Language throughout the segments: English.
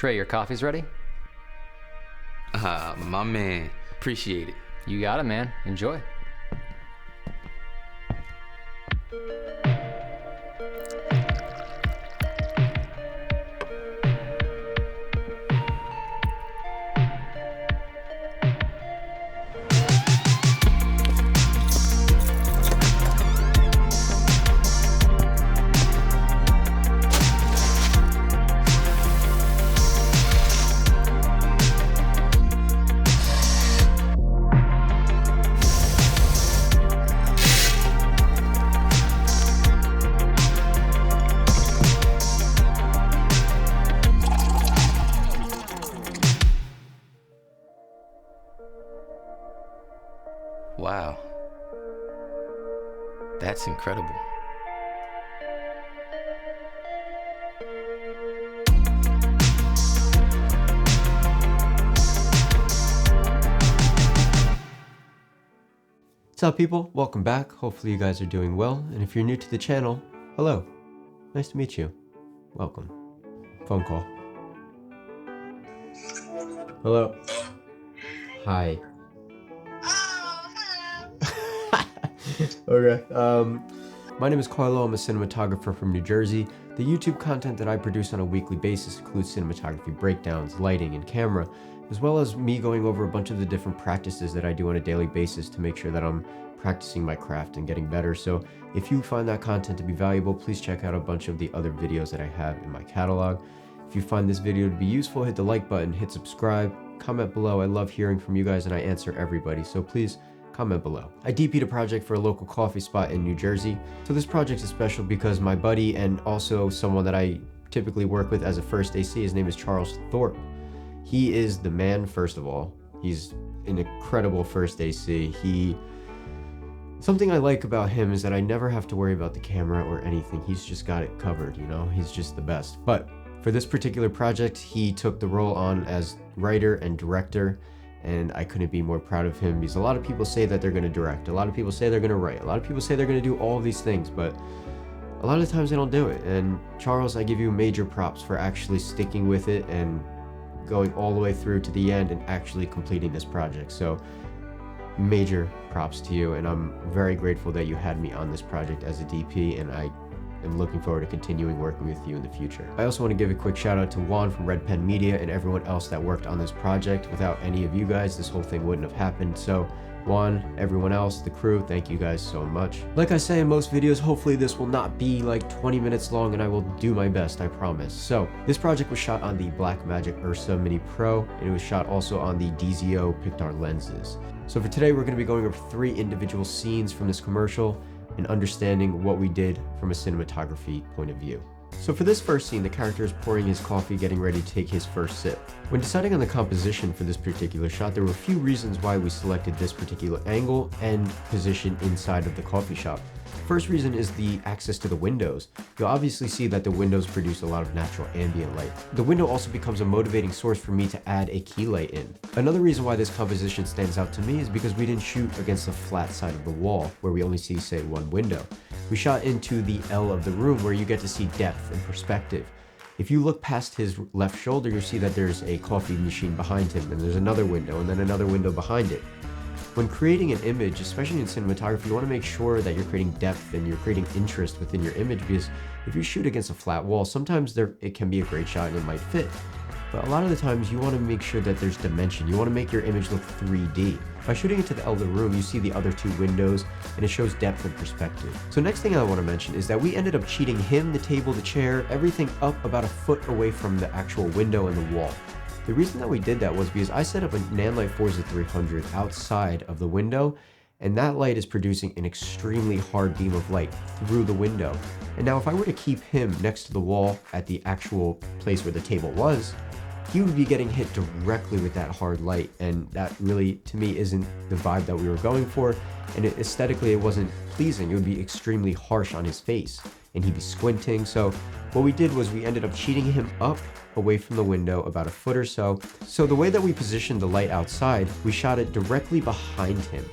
Trey, your coffee's ready? My man. Appreciate it. You got it, man. Enjoy. Wow. That's incredible. What's up, people? Welcome back. Hopefully you guys are doing well, and if you're new to the channel, hello. Nice to meet you. Welcome. Phone call. Hello. Hi. Okay. My name is Carlo. I'm a cinematographer from New Jersey. The YouTube content that I produce on a weekly basis includes cinematography breakdowns, lighting, and camera, as well as me going over a bunch of the different practices that I do on a daily basis to make sure that I'm practicing my craft and getting better. So if you find that content to be valuable, please check out a bunch of the other videos that I have in my catalog. If you find this video to be useful, hit the like button, hit subscribe, comment below. I love hearing from you guys and I answer everybody, so please comment below. I DP'd a project for a local coffee spot in New Jersey. So this project is special because my buddy and also someone that I typically work with as a first AC, his name is Charles Thorpe. He is the man, first of all. He's an incredible first AC. Something I like about him is that I never have to worry about the camera or anything. He's just got it covered, you know? He's just the best. But for this particular project, he took the role on as writer and director, and I couldn't be more proud of him because a lot of people say that they're going to direct, a lot of people say they're going to write, a lot of people say they're going to do all of these things, but a lot of times they don't do it. And Charles, I give you major props for actually sticking with it and going all the way through to the end and actually completing this project. So major props to you, and I'm very grateful that you had me on this project as a DP, and I am looking forward to continuing working with you in the future. I also want to give a quick shout out to Juan from Red Pen Media and everyone else that worked on this project. Without any of you guys, this whole thing wouldn't have happened. So Juan, everyone else, the crew, thank you guys so much. Like I say in most videos, hopefully this will not be like 20 minutes long, and I will do my best, I promise. So this project was shot on the Blackmagic Ursa Mini Pro, and it was shot also on the DZO Pictar lenses. So for today, we're going to be going over 3 individual scenes from this commercial and understanding what we did from a cinematography point of view. So for this first scene, the character is pouring his coffee, getting ready to take his first sip. When deciding on the composition for this particular shot, there were a few reasons why we selected this particular angle and position inside of the coffee shop. First reason is the access to the windows. You'll obviously see that the windows produce a lot of natural ambient light. The window also becomes a motivating source for me to add a key light in. Another reason why this composition stands out to me is because we didn't shoot against the flat side of the wall where we only see, say, one window. We shot into the L of the room where you get to see depth and perspective. If you look past his left shoulder, you'll see that there's a coffee machine behind him, and there's another window, and then another window behind it. When creating an image, especially in cinematography, you want to make sure that you're creating depth and you're creating interest within your image, because if you shoot against a flat wall, sometimes it can be a great shot and it might fit. But a lot of the times you want to make sure that there's dimension. You want to make your image look 3D. By shooting into the L of the room, you see the other 2 windows, and it shows depth and perspective. So next thing I want to mention is that we ended up cheating him, the table, the chair, everything up about a foot away from the actual window and the wall. The reason that we did that was because I set up a Nanlite Forza 300 outside of the window, and that light is producing an extremely hard beam of light through the window. And now if I were to keep him next to the wall at the actual place where the table was, he would be getting hit directly with that hard light, and that really, to me, isn't the vibe that we were going for, and aesthetically it wasn't pleasing. It would be extremely harsh on his face, and he'd be squinting. So what we did was we ended up cheating him up away from the window about a foot or so. So the way that we positioned the light outside, we shot it directly behind him.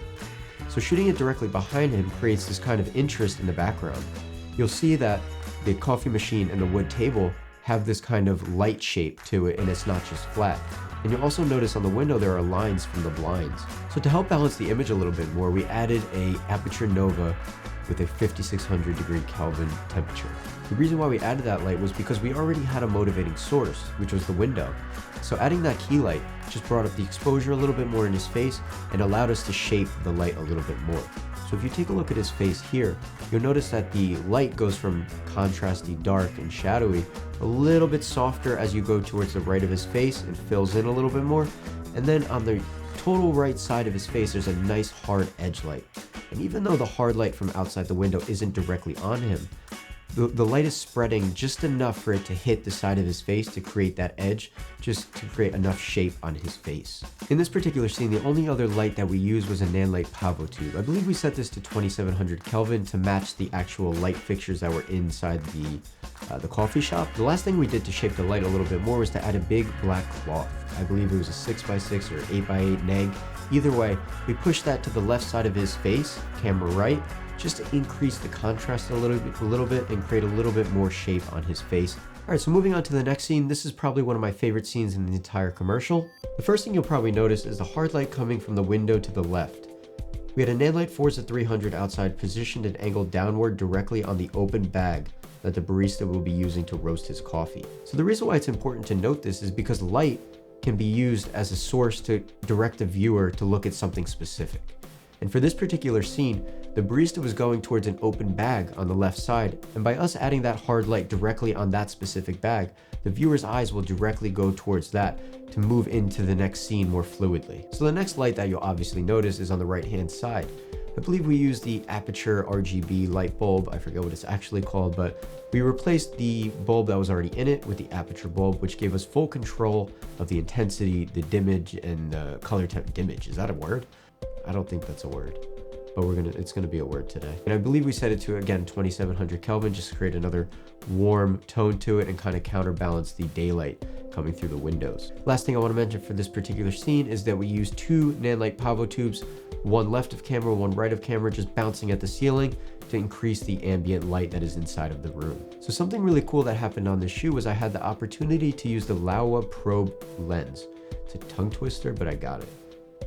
So shooting it directly behind him creates this kind of interest in the background. You'll see that the coffee machine and the wood table have this kind of light shape to it, and it's not just flat. And you'll also notice on the window there are lines from the blinds. So to help balance the image a little bit more, we added a aperture nova with a 5600 degree Kelvin temperature. The reason why we added that light was because we already had a motivating source, which was the window. So adding that key light just brought up the exposure a little bit more in his face and allowed us to shape the light a little bit more. So if you take a look at his face here, you'll notice that the light goes from contrasty dark and shadowy a little bit softer as you go towards the right of his face and fills in a little bit more. And then on the total right side of his face, there's a nice hard edge light. And even though the hard light from outside the window isn't directly on him, the light is spreading just enough for it to hit the side of his face to create that edge, just to create enough shape on his face. In this particular scene, the only other light that we used was a Nanlite Pavo tube. I believe we set this to 2700 Kelvin to match the actual light fixtures that were inside the coffee shop. The last thing we did to shape the light a little bit more was to add a big black cloth. I believe it was a 6x6 or 8x8 neg. Either way, we pushed that to the left side of his face, camera right, just to increase the contrast a little bit and create a little bit more shape on his face. All right, so moving on to the next scene, this is probably one of my favorite scenes in the entire commercial. The first thing you'll probably notice is the hard light coming from the window to the left. We had a Nanlite Forza 300 outside positioned and angled downward directly on the open bag that the barista will be using to roast his coffee. So the reason why it's important to note this is because light can be used as a source to direct the viewer to look at something specific. And for this particular scene, the barista was going towards an open bag on the left side, and by us adding that hard light directly on that specific bag, the viewer's eyes will directly go towards that to move into the next scene more fluidly. So the next light that you'll obviously notice is on the right-hand side. I believe we used the Aperture RGB light bulb. I forget what it's actually called, but we replaced the bulb that was already in it with the Aperture bulb, which gave us full control of the intensity, the dimmage, and the color temp. Dimmage, is that a word? I don't think that's a word, but it's gonna be a word today. And I believe we set it to, again, 2700 Kelvin, just to create another warm tone to it and kind of counterbalance the daylight coming through the windows. Last thing I want to mention for this particular scene is that we used two Nanlite Pavo tubes, one left of camera, one right of camera, just bouncing at the ceiling to increase the ambient light that is inside of the room. So something really cool that happened on this shoot was I had the opportunity to use the Laowa probe lens. It's a tongue twister, but I got it.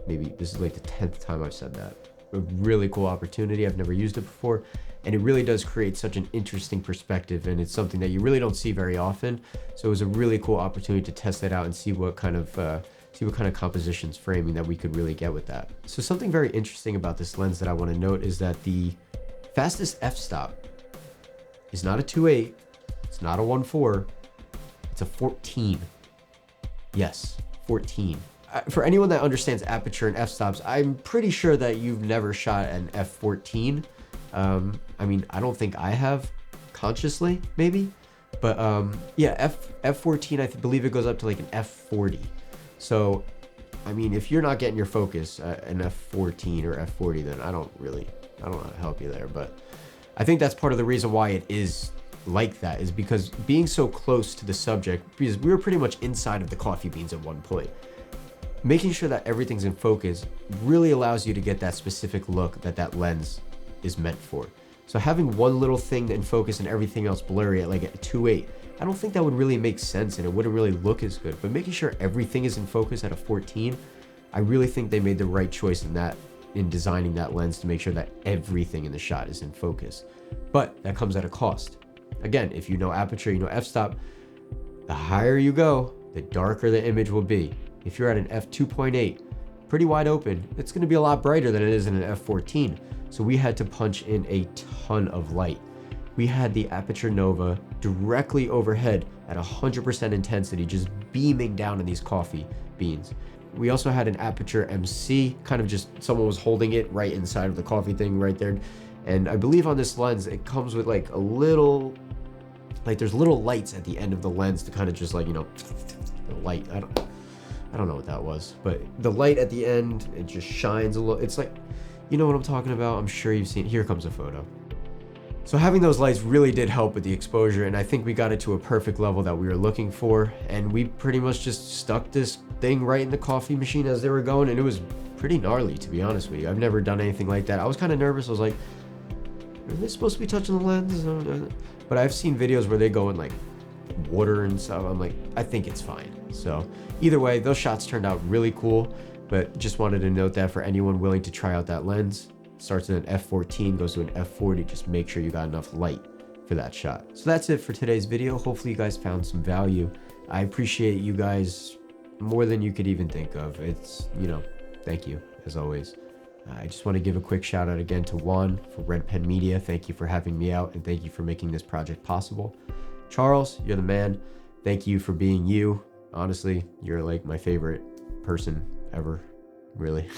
Maybe this is like the 10th time I've said that. A really cool opportunity. I've never used it before, and it really does create such an interesting perspective, and it's something that you really don't see very often. So it was a really cool opportunity to test that out and see what kind of compositions, framing that we could really get with that. So something very interesting about this lens that I want to note is that the fastest f-stop is not a 2.8, it's not a 1.4, it's a 14. Yes, 14. For anyone that understands aperture and f-stops, I'm pretty sure that you've never shot an f14. I mean, I don't think I have, consciously, maybe. But yeah, f14, I believe it goes up to like an f40. So, I mean, if you're not getting your focus at an f14 or f40, then I don't know how to help you there. But I think that's part of the reason why it is like that, is because being so close to the subject, because we were pretty much inside of the coffee beans at one point. Making sure that everything's in focus really allows you to get that specific look that lens is meant for. So having one little thing in focus and everything else blurry at like a 2.8, I don't think that would really make sense and it wouldn't really look as good. But making sure everything is in focus at a 14, I really think they made the right choice in designing that lens to make sure that everything in the shot is in focus. But that comes at a cost. Again, if you know aperture, you know f-stop, the higher you go, the darker the image will be. If you're at an f2.8, pretty wide open, it's going to be a lot brighter than it is in an f14. So we had to punch in a ton of light. We had the Aperture Nova directly overhead at 100% intensity, just beaming down in these coffee beans. We also had an Aperture MC, kind of just someone was holding it right inside of the coffee thing right there. And I believe on this lens, it comes with like a little, like there's little lights at the end of the lens to kind of just like, you know, the light, I don't know what that was, but the light at the end, it just shines a little. It's like, you know what I'm talking about? I'm sure you've seen, here comes a photo. So having those lights really did help with the exposure, and I think we got it to a perfect level that we were looking for, and we pretty much just stuck this thing right in the coffee machine as they were going, and it was pretty gnarly, to be honest with you. I've never done anything like that. I was kind of nervous. I was like, are they supposed to be touching the lens? But I've seen videos where they go in like water and stuff. I'm like, I think it's fine. So either way, those shots turned out really cool, but just wanted to note that for anyone willing to try out that lens, starts at an f14, goes to an f40, just make sure you got enough light for that shot. So that's it for today's video. Hopefully you guys found some value. I appreciate you guys more than you could even think of. It's, you know, thank you as always. I just want to give a quick shout out again to Juan for Red Pen Media. Thank you for having me out and thank you for making this project possible. Charles, you're the man. Thank you for being you. Honestly, you're like my favorite person ever, really.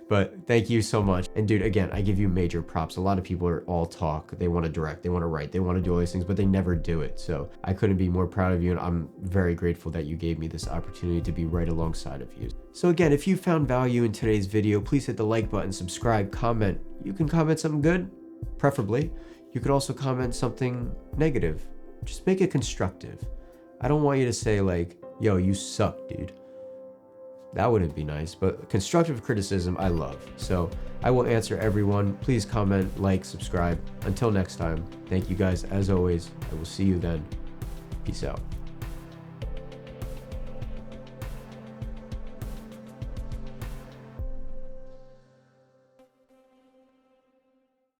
But thank you so much. And dude, again, I give you major props. A lot of people are all talk. They want to direct, they want to write, they want to do all these things, but they never do it. So I couldn't be more proud of you. And I'm very grateful that you gave me this opportunity to be right alongside of you. So again, if you found value in today's video, please hit the like button, subscribe, comment. You can comment something good, preferably. You could also comment something negative. Just make it constructive. I don't want you to say like, yo, you suck, dude. That wouldn't be nice, but constructive criticism I love. So I will answer everyone. Please comment, like, subscribe. Until next time, thank you guys as always. I will see you then. Peace out.